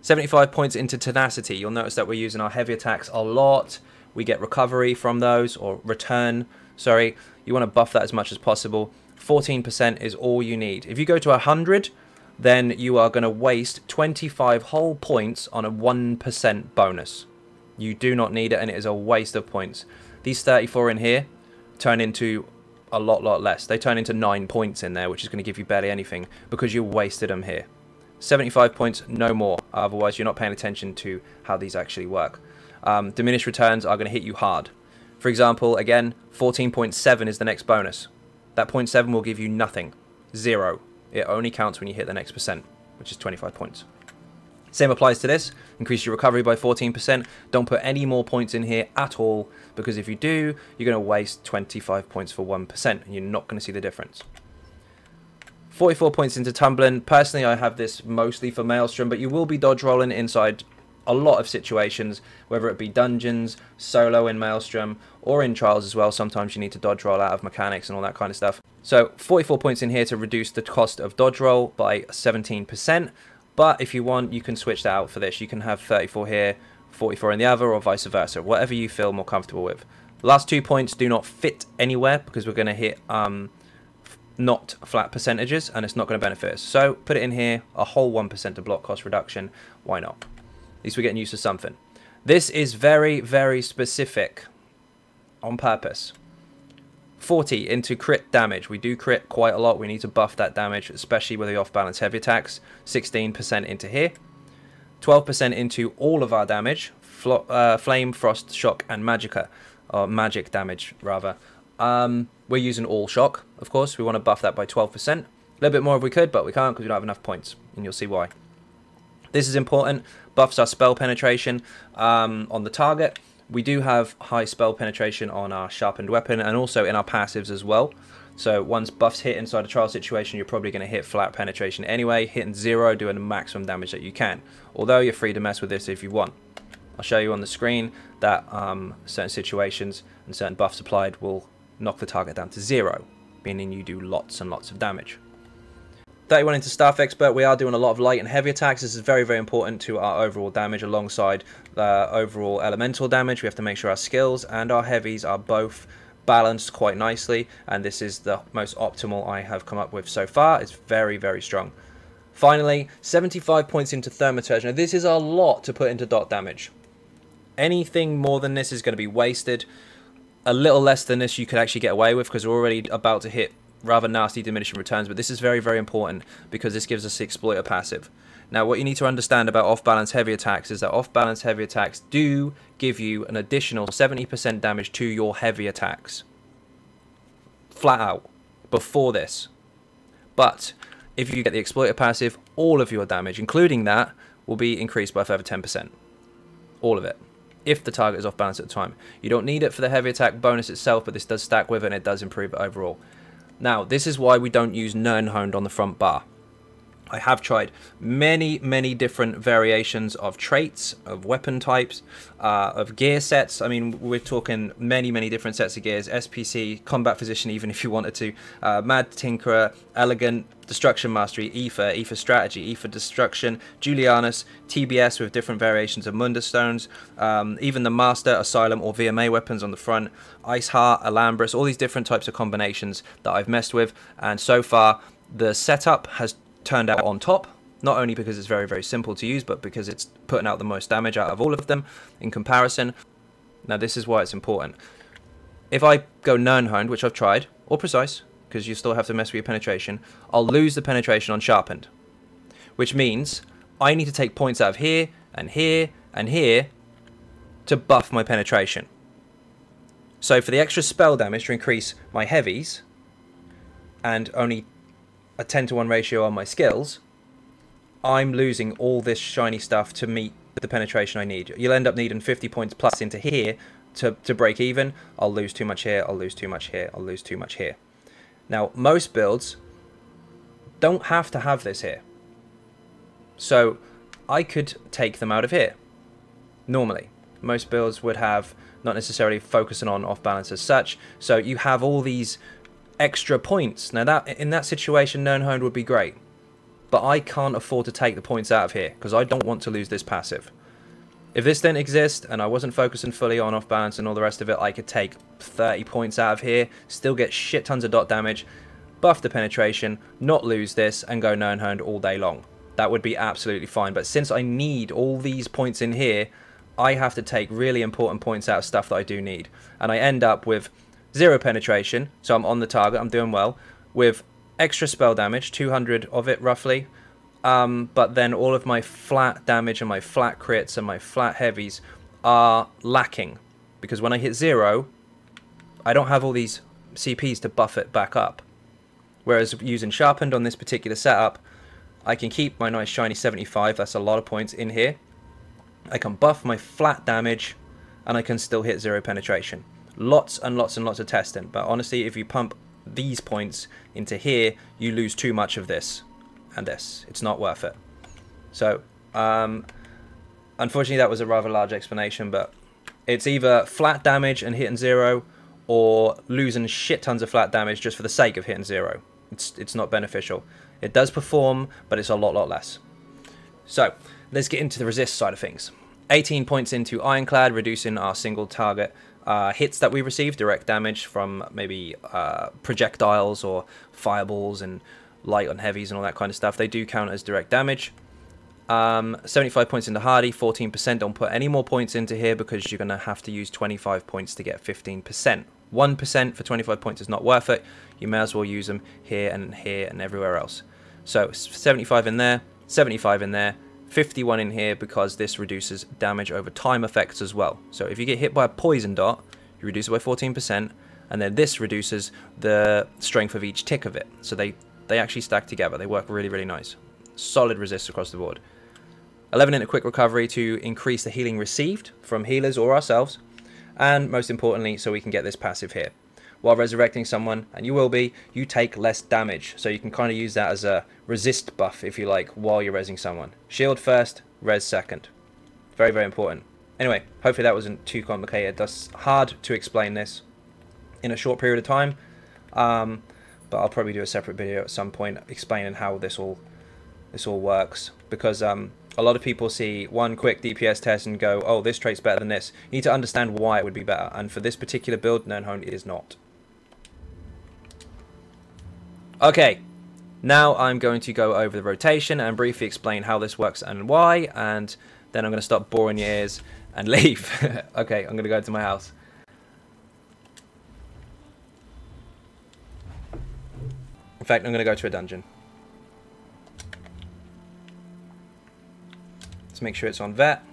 75 points into tenacity. You'll notice that we're using our heavy attacks a lot. We get recovery from those, or return. Sorry, you want to buff that as much as possible. 14% is all you need. If you go to 100, then you are going to waste 25 whole points on a 1% bonus. You do not need it, and it is a waste of points. These 34 in here turn into a lot less. They turn into 9 points in there, which is going to give you barely anything because you wasted them here. 75 points, no more. Otherwise, you're not paying attention to how these actually work. Diminished returns are going to hit you hard. For example, again, 14.7 is the next bonus. That 0.7 will give you nothing. 0. It only counts when you hit the next percent, which is 25 points. Same applies to this. Increase your recovery by 14%. Don't put any more points in here at all, because if you do, you're going to waste 25 points for 1%, and you're not going to see the difference. 44 points into tumbling. Personally, I have this mostly for Maelstrom, but you will be dodge rolling inside a lot of situations, whether it be dungeons, solo in Maelstrom, or in Trials as well. Sometimes you need to dodge roll out of mechanics and all that kind of stuff. So 44 points in here to reduce the cost of dodge roll by 17%. But if you want, you can switch that out for this. You can have 34 here, 44 in the other, or vice versa. Whatever you feel more comfortable with. The last 2 points do not fit anywhere because we're going to hit not flat percentages, and it's not going to benefit us. So put it in here, a whole 1% to block cost reduction. Why not? At least we're getting used to something. This is very, very specific on purpose. 40 into crit damage. We do crit quite a lot. We need to buff that damage, especially with the off-balance heavy attacks. 16% into here. 12% into all of our damage. Flame, Frost, Shock, and Magicka. Or magic damage, rather. We're using all Shock, of course. We want to buff that by 12%. A little bit more if we could, but we can't because we don't have enough points. And you'll see why. This is important. Buffs our spell penetration on the target. We do have high spell penetration on our sharpened weapon and also in our passives as well. So once buffs hit inside a trial situation, you're probably going to hit flat penetration anyway. Hitting 0, doing the maximum damage that you can. Although you're free to mess with this if you want. I'll show you on the screen that certain situations and certain buffs applied will knock the target down to 0, meaning you do lots and lots of damage. 31 into Staff Expert, we are doing a lot of light and heavy attacks. This is very, very important to our overall damage alongside overall elemental damage. We have to make sure our skills and our heavies are both balanced quite nicely, and this is the most optimal I have come up with so far. It's very, very strong. Finally, 75 points into Thaumaturge. Now, this is a lot to put into dot damage. Anything more than this is going to be wasted. A little less than this you could actually get away with, because we're already about to hit rather nasty diminishing returns, but this is very, very important because this gives us the exploiter passive. Now, what you need to understand about off-balance heavy attacks is that off-balance heavy attacks do give you an additional 70% damage to your heavy attacks. Flat out. Before this. But if you get the exploiter passive, all of your damage, including that, will be increased by a further 10%. All of it. If the target is off balance at the time. You don't need it for the heavy attack bonus itself, but this does stack with it and it does improve it overall. Now, this is why we don't use Nirnhoned on the front bar. I have tried many, many different variations of traits, of weapon types, of gear sets. I mean, we're talking many, many different sets of gears. SPC, Combat Physician, even if you wanted to. Mad Tinkerer, Elegant, Destruction Mastery, Aether, Aether Strategy, Aether Destruction, Julianus, TBS with different variations of Munda Stones, even the Master, Asylum, or VMA weapons on the front, Ice Heart, Alambris, all these different types of combinations that I've messed with. And so far, the setup has turned out on top, not only because it's very, very simple to use, but because it's putting out the most damage out of all of them in comparison. Now, this is why it's important. If I go Nirnhoned, which I've tried, or Precise, because you still have to mess with your penetration, I'll lose the penetration on Sharpened, which means I need to take points out of here, and here, and here to buff my penetration. So for the extra spell damage to increase my heavies, and only a 10-to-1 ratio on my skills, I'm losing all this shiny stuff to meet the penetration I need. You'll end up needing 50 points plus into here to break even. I'll lose too much here, I'll lose too much here, I'll lose too much here. Now, most builds don't have to have this here. So I could take them out of here. Normally, most builds would have not necessarily focusing on off balance as such. So you have all these extra points. Now, that in that situation, Nirnhoned would be great. But I can't afford to take the points out of here because I don't want to lose this passive. If this didn't exist and I wasn't focusing fully on off balance and all the rest of it, I could take 30 points out of here, still get shit tons of dot damage, buff the penetration, not lose this, and go Nirnhoned all day long. That would be absolutely fine. But since I need all these points in here, I have to take really important points out of stuff that I do need. And I end up with 0 penetration, so I'm on the target, I'm doing well, with extra spell damage, 200 of it roughly, but then all of my flat damage and my flat crits and my flat heavies are lacking, because when I hit 0, I don't have all these CPs to buff it back up. Whereas using Sharpened on this particular setup, I can keep my nice shiny 75, that's a lot of points in here, I can buff my flat damage, and I can still hit 0 penetration. Lots and lots and lots of testing, but honestly, if you pump these points into here, you lose too much of this and this. It's not worth it. So, unfortunately, that was a rather large explanation, but it's either flat damage and hitting 0, or losing shit tons of flat damage just for the sake of hitting 0. It's not beneficial. It does perform, but it's a lot less. So, let's get into the resist side of things. 18 points into Ironclad, reducing our single target hits that we receive, direct damage from maybe projectiles or fireballs and light on heavies and all that kind of stuff. They do count as direct damage. 75 points into Hardy, 14%. Don't put any more points into here because you're going to have to use 25 points to get 15%. 1% for 25 points is not worth it. You may as well use them here and everywhere else. So 75 in there, 75 in there, 51 in here because this reduces damage over time effects as well. So if you get hit by a poison dot, you reduce it by 14%, and then this reduces the strength of each tick of it. So they actually stack together. They work really nice. Solid resist across the board. 11 into quick recovery to increase the healing received from healers or ourselves, and most importantly, so we can get this passive here. While resurrecting someone, and you will be, you take less damage. So you can kind of use that as a resist buff, if you like, while you're resing someone. Shield first, res second. Very important. Anyway, hopefully that wasn't too complicated. That's hard to explain this in a short period of time. But I'll probably do a separate video at some point explaining how this all works. Because a lot of people see one quick DPS test and go, oh, this trait's better than this. You need to understand why it would be better. And for this particular build, Nirnhoned is not. Okay, now I'm going to go over the rotation and briefly explain how this works and why, and then I'm going to stop boring your ears and leave. Okay, I'm going to go to my house. In fact, I'm going to go to a dungeon. Let's make sure it's on vet.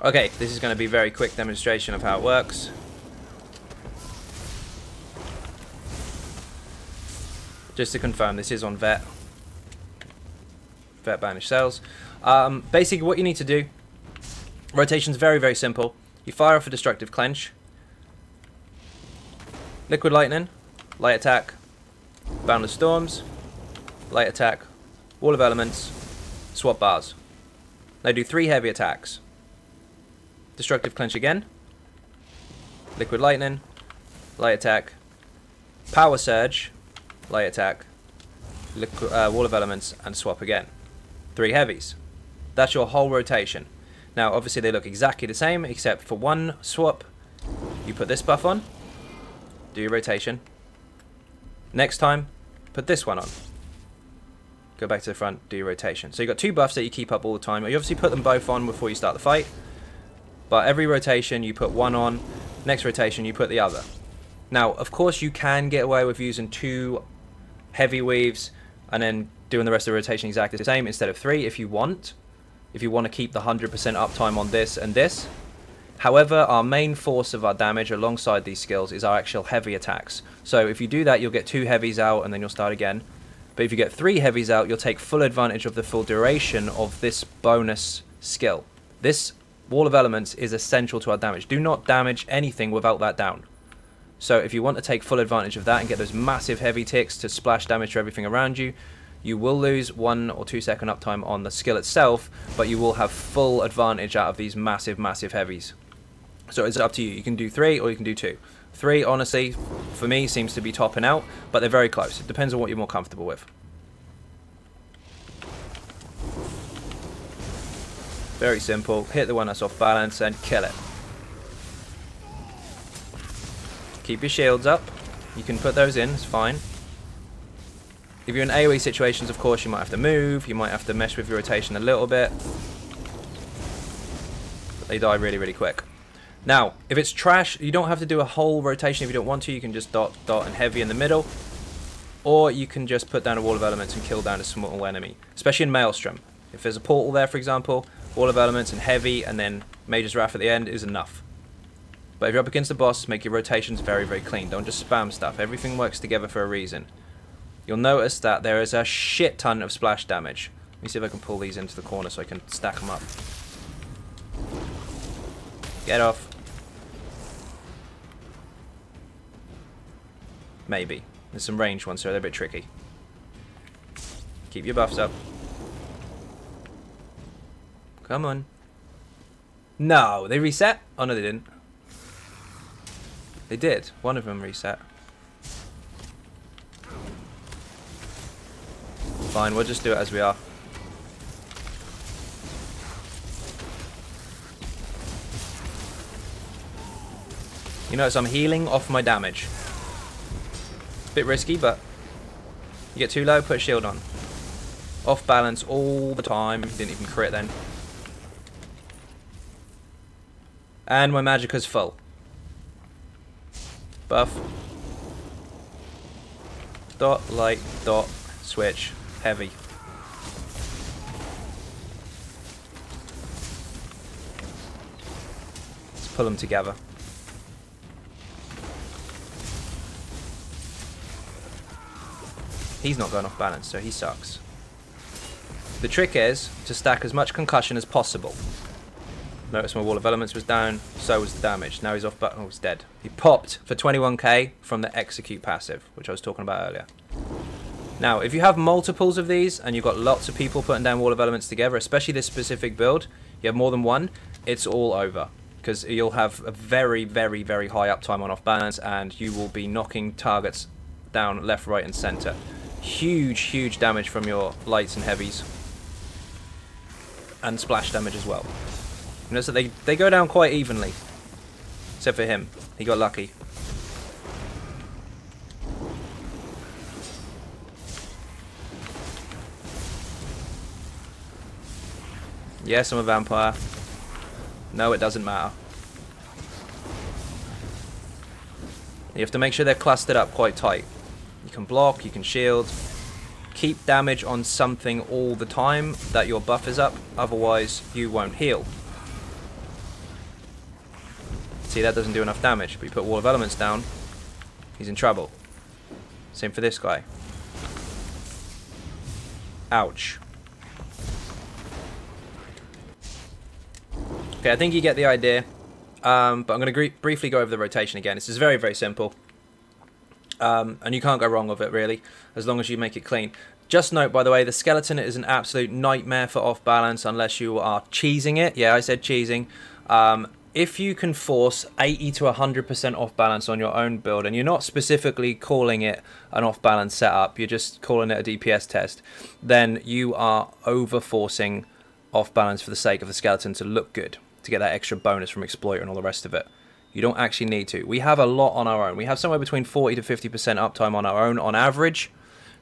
Okay, this is going to be a very quick demonstration of how it works. Just to confirm, this is on vet. Vet banish cells. Basically, what you need to do, rotation's very, very simple. You fire off a destructive clench, liquid lightning, light attack, boundless storms, light attack, wall of elements, swap bars. They do 3 heavy attacks. Destructive clench again, liquid lightning, light attack, power surge, light attack, wall of elements, and swap again. 3 heavies. That's your whole rotation. Now obviously they look exactly the same, except for one swap you put this buff on, do your rotation. Next time put this one on, go back to the front, do your rotation. So you've got 2 buffs that you keep up all the time. You obviously put them both on before you start the fight, but every rotation you put one on, next rotation you put the other. Now of course you can get away with using 2 heavy weaves and then doing the rest of the rotation exactly the same instead of 3 if you want. If you want to keep the 100% uptime on this and this. However, our main force of our damage alongside these skills is our actual heavy attacks. So if you do that, you'll get 2 heavies out and then you'll start again. But if you get 3 heavies out, you'll take full advantage of the full duration of this bonus skill. This wall of elements is essential to our damage. Do not damage anything without that down. So if you want to take full advantage of that and get those massive heavy ticks to splash damage to everything around you, you will lose 1 or 2 second uptime on the skill itself, but you will have full advantage out of these massive, massive heavies. So it's up to you. You can do 3 or you can do 2. 3, honestly, for me, seems to be topping out, but they're very close. It depends on what you're more comfortable with. Very simple. Hit the one that's off balance and kill it. Keep your shields up. You can put those in, it's fine. If you're in AoE situations, of course, you might have to move, you might have to mess with your rotation a little bit. But they die really, really quick. Now, if it's trash, you don't have to do a whole rotation if you don't want to. You can just dot, dot, and heavy in the middle. Or you can just put down a wall of elements and kill down a small enemy. Especially in Maelstrom. If there's a portal there, for example, wall of elements and heavy, and then Mage's Wrath at the end is enough. But if you're up against the boss, make your rotations very, very clean. Don't just spam stuff. Everything works together for a reason. You'll notice that there is a shit ton of splash damage. Let me see if I can pull these into the corner so I can stack them up. Get off. Maybe. There's some ranged ones, so they're a bit tricky. Keep your buffs up. Come on. No, they reset? Oh no, they didn't. They did. One of them reset. Fine, we'll just do it as we are. You notice I'm healing off my damage. It's a bit risky, but you get too low, put a shield on. Off balance all the time. Didn't even crit then. And my magicka's full. Buff. Dot, light, dot, switch. Heavy. Let's pull them together. He's not going off balance, so he sucks. The trick is to stack as much concussion as possible. Notice my wall of elements was down, so was the damage. Now he's off, but oh, he's dead. He popped for 21k from the execute passive, which I was talking about earlier. Now, if you have multiples of these, and you've got lots of people putting down wall of elements together, especially this specific build, you have more than one, it's all over. Because you'll have a very, very, very high uptime on off balance, and you will be knocking targets down left, right, and center. Huge, huge damage from your lights and heavies. And splash damage as well. You know, so they go down quite evenly. Except for him. He got lucky. Yes, I'm a vampire. No, it doesn't matter. You have to make sure they're clustered up quite tight. You can block, you can shield. Keep damage on something all the time that your buff is up, otherwise you won't heal. See, that doesn't do enough damage, but you put Wall of Elements down, he's in trouble. Same for this guy. Ouch. Okay, I think you get the idea. But I'm going to briefly go over the rotation again. This is very, very simple. And you can't go wrong with it, really, as long as you make it clean. Just note, by the way, the skeleton is an absolute nightmare for off-balance unless you are cheesing it. Yeah, I said cheesing. If you can force 80 to 100% off-balance on your own build, and you're not specifically calling it an off-balance setup, you're just calling it a DPS test, then you are over-forcing off-balance for the sake of the skeleton to look good, to get that extra bonus from Exploiter and all the rest of it. You don't actually need to. We have a lot on our own. We have somewhere between 40 to 50% uptime on our own on average.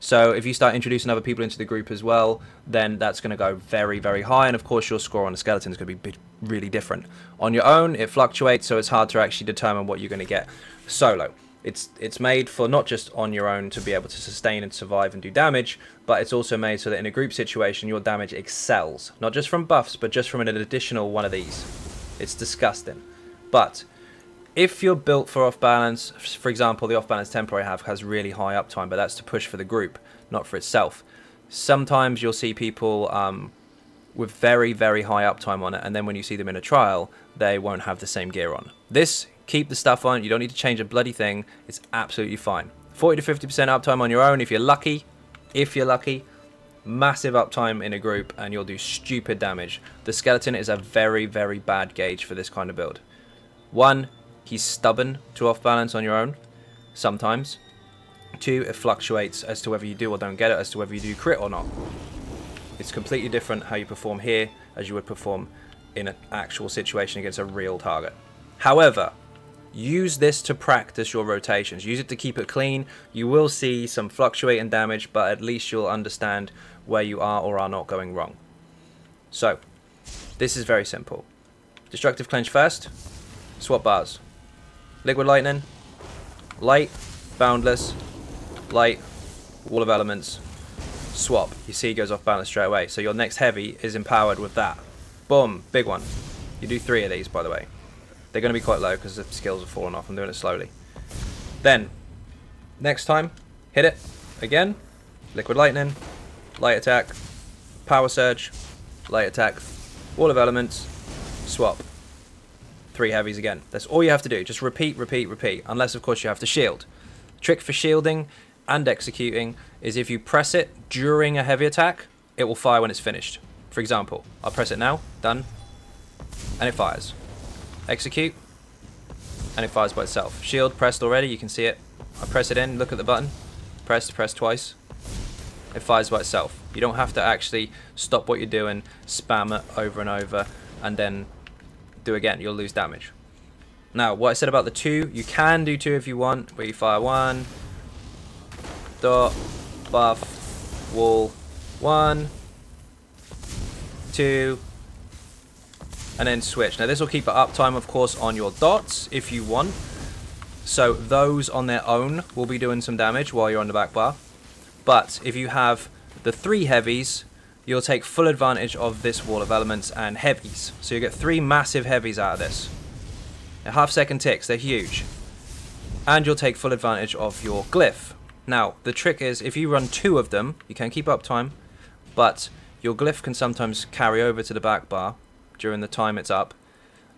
So if you start introducing other people into the group as well, then that's going to go very, very high. And of course, your score on the skeleton is going to be really different. On your own, it fluctuates, so it's hard to actually determine what you're going to get solo. It's made for not just on your own to be able to sustain and survive and do damage, but it's also made so that in a group situation, your damage excels. Not just from buffs, but just from an additional one of these. It's disgusting. But if you're built for off-balance, for example, the off-balance temporary has really high uptime, but that's to push for the group, not for itself. Sometimes you'll see people with very, very high uptime on it, and then when you see them in a trial, they won't have the same gear on. This, keep the stuff on. You don't need to change a bloody thing. It's absolutely fine. 40 to 50% uptime on your own if you're lucky. If you're lucky. Massive uptime in a group, and you'll do stupid damage. The skeleton is a very, very bad gauge for this kind of build. One, he's stubborn to off-balance on your own, sometimes. Two, it fluctuates as to whether you do or don't get it, as to whether you do crit or not. It's completely different how you perform here as you would perform in an actual situation against a real target. However, use this to practice your rotations. Use it to keep it clean. You will see some fluctuating damage, but at least you'll understand where you are or are not going wrong. So, this is very simple. Destructive Clench first. Swap bars. Liquid Lightning. Light. Boundless. Light. Wall of Elements. Swap. You see, he goes off balance straight away. So your next heavy is empowered with that. Boom. Big one. You do 3 of these, by the way. They're going to be quite low because the skills have fallen off. I'm doing it slowly. Then, next time, hit it again. Liquid Lightning. Light attack. Power Surge. Light attack. Wall of Elements. Swap. 3 heavies again. That's all you have to do. Just repeat, repeat, repeat. Unless, of course, you have to shield. Trick for shielding and executing is if you press it during a heavy attack, it will fire when it's finished. For example, I'll press it now. Done. And it fires. Execute. And it fires by itself. Shield pressed already. You can see it. I press it in. Look at the button. Press twice. It fires by itself. You don't have to actually stop what you're doing, spam it over and over, and then do again. You'll lose damage. Now, what I said about the 2, you can do 2 if you want, where you fire 1, dot, buff, wall, 1, 2, and then switch. Now, this will keep an uptime, of course, on your dots if you want. So those on their own will be doing some damage while you're on the back bar. But if you have the 3 heavies, you'll take full advantage of this Wall of Elements and heavies. So you get 3 massive heavies out of this. They're half-second ticks, they're huge. And you'll take full advantage of your glyph. Now, the trick is, if you run 2 of them, you can keep uptime, but your glyph can sometimes carry over to the back bar during the time it's up,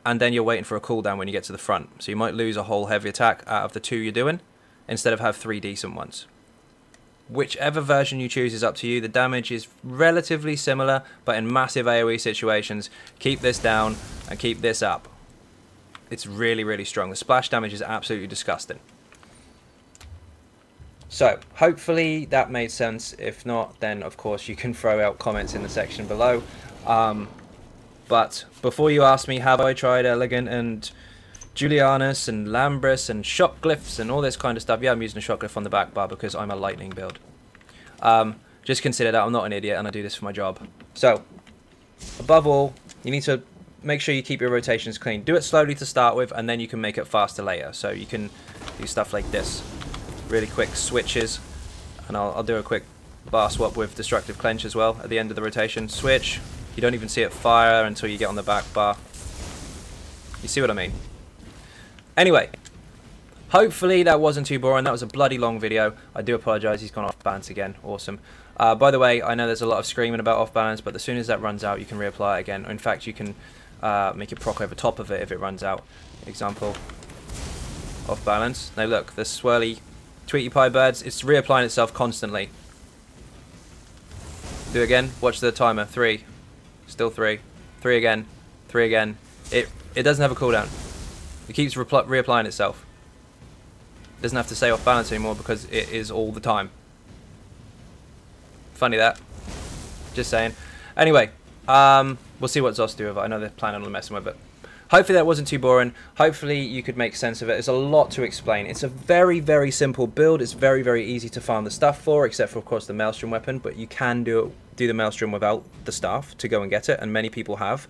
and then you're waiting for a cooldown when you get to the front. So you might lose a whole heavy attack out of the 2 you're doing, instead of have 3 decent ones. Whichever version you choose is up to you. The damage is relatively similar, but in massive AoE situations, keep this down and keep this up. It's really, really strong. The splash damage is absolutely disgusting. So, hopefully that made sense. If not, then of course you can throw out comments in the section below. But before you ask me, have I tried Elegant and Julianus and Lambris and shock glyphs and all this kind of stuff? Yeah, I'm using a shock glyph on the back bar because I'm a lightning build. Just consider that I'm not an idiot and I do this for my job. So, above all, you need to make sure you keep your rotations clean. Do it slowly to start with, and then you can make it faster later. So you can do stuff like this. Really quick switches. And I'll do a quick bar swap with Destructive Clench as well at the end of the rotation. Switch. You don't even see it fire until you get on the back bar. You see what I mean? Anyway, hopefully that wasn't too boring. That was a bloody long video. I do apologise. He's gone off balance again. Awesome. By the way, I know there's a lot of screaming about off balance, but as soon as that runs out, you can reapply it again. In fact, you can make it proc over top of it if it runs out. Example, off balance. Now look, the swirly Tweety Pie birds, it's reapplying itself constantly. Do it again. Watch the timer. 3. Still 3. 3 again. 3 again. It doesn't have a cooldown. It keeps reapplying itself. It doesn't have to stay off balance anymore because it is all the time. Funny that. Just saying. Anyway, we'll see what Zos do with it. I know they're planning on messing with it. Hopefully that wasn't too boring. Hopefully you could make sense of it. There's a lot to explain. It's a very, very simple build. It's very, very easy to farm the stuff for, except for, of course, the Maelstrom weapon. But you can do the Maelstrom without the staff to go and get it, and many people have.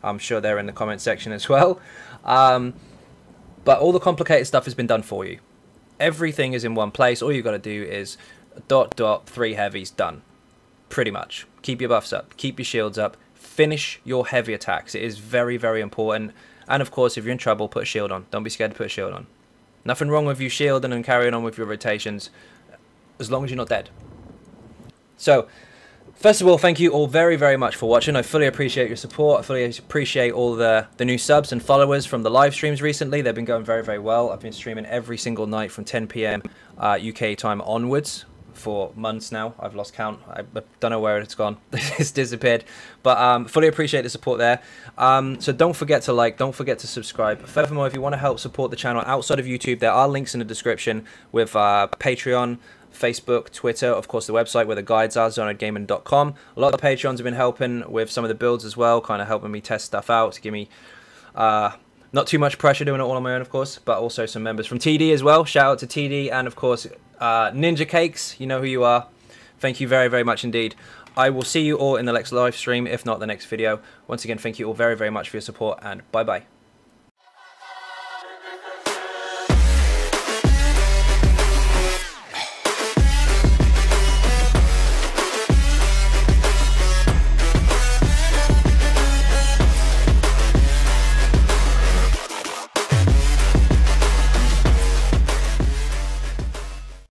I'm sure they're in the comment section as well. But all the complicated stuff has been done for you. Everything is in one place. All you've got to do is ... 3 heavies, done. Pretty much. Keep your buffs up. Keep your shields up. Finish your heavy attacks. It is very, very important. And of course, if you're in trouble, put a shield on. Don't be scared to put a shield on. Nothing wrong with you shielding and carrying on with your rotations, as long as you're not dead. So, first of all, thank you all very, very much for watching. I fully appreciate your support. I fully appreciate all the new subs and followers from the live streams recently. They've been going very, very well. I've been streaming every single night from 10 PM UK time onwards for months now. I've lost count. I don't know where it's gone. It's disappeared. But fully appreciate the support there. So don't forget to like, don't forget to subscribe. Furthermore, if you want to help support the channel outside of YouTube, there are links in the description with Patreon, Facebook, Twitter, of course the website where the guides are, xynodegaming.com. A lot of the Patreons have been helping with some of the builds as well, kind of helping me test stuff out to give me not too much pressure doing it all on my own, of course, but also some members from TD as well. Shout out to TD and, of course, Ninja Cakes. You know who you are. Thank you very, very much indeed. I will see you all in the next live stream, if not the next video. Once again, thank you all very, very much for your support, and bye-bye.